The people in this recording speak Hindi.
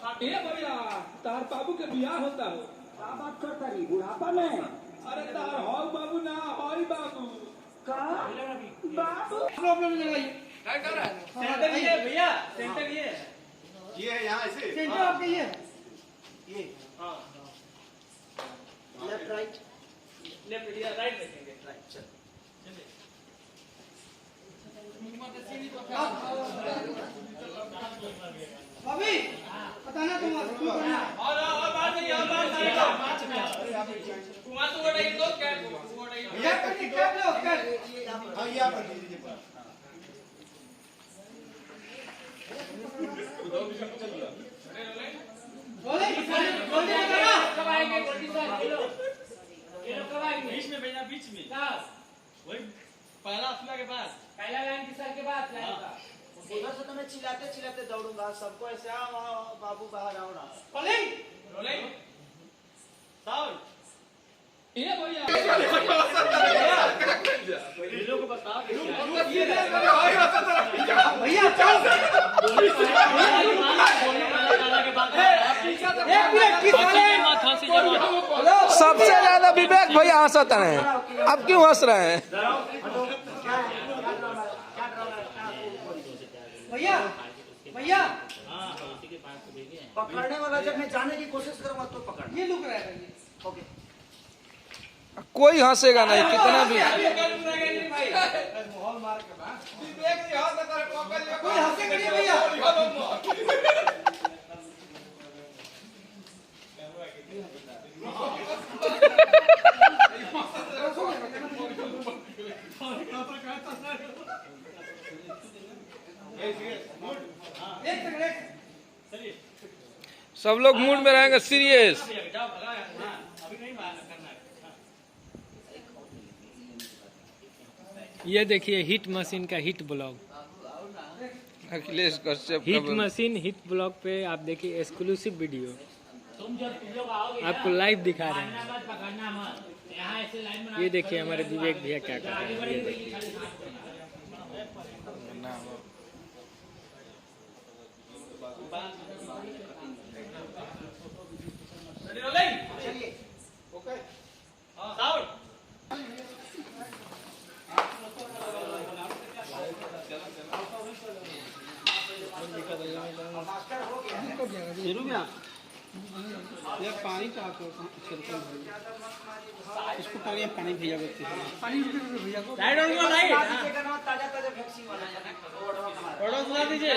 ए भैया तार बाबू के बियाह होता हो का बात करता रही बुढ़ापा में? अरे तार हॉल बाबू ना हॉल बाबू का बाबू प्रॉब्लम लगाइए सेंटर ये भैया, सेंटर ये है यहाँ ऐसे सेंटर आपके ये हाँ लेफ्ट राइट लेफ्ट या राइट रखेंगे राइट चल अभी पता ना तुम और बात नहीं और बात कुमार तो वोट दो कैट कैट लो कैट हाँ ये आप रख दीजिए बोले बोलते ना कब आएंगे गोल्डी सर ये लोग कब आएंगे बीच में भैया बीच में वही पहला असला के बाद पहला लाइन के सर के बाद लाइन का उधर से तो मैं चिल्लाते चिल्लाते दौड़ूंगा सबको ऐसे आओ बाबू बाहर आओ ना रोलिंग रोलिंग साउंड ए भैया ये लोग को बताओ भैया चल सबसे ज्यादा विवेक भैया हंसत हैं। अब क्यों हंस रहे हैं? भैया भैया पकड़ने वाला जब मैं जाने की कोशिश करूंगा तो पकड़ ये लुक रहा है ओके कोई हंसेगा नहीं कितना भी। कोई हंसे करिए भैया सब लोग मूड में रहेंगे सीरियस। ये देखिए हिट मशीन का hit blog, Akhilesh Kashyap hit machine hit blog पे आप देखिए एक्सक्लूसिव वीडियो आपको लाइव दिखा रहे हैं। ये देखिए हमारे विवेक भैया क्या कर रहे हैं, ये देखिए। ये पानी का इसको पानी पानी भेजा करते हैं पानी भैया को ताजा ताजा वैक्सीन वाला ऑर्डर सुना दीजिए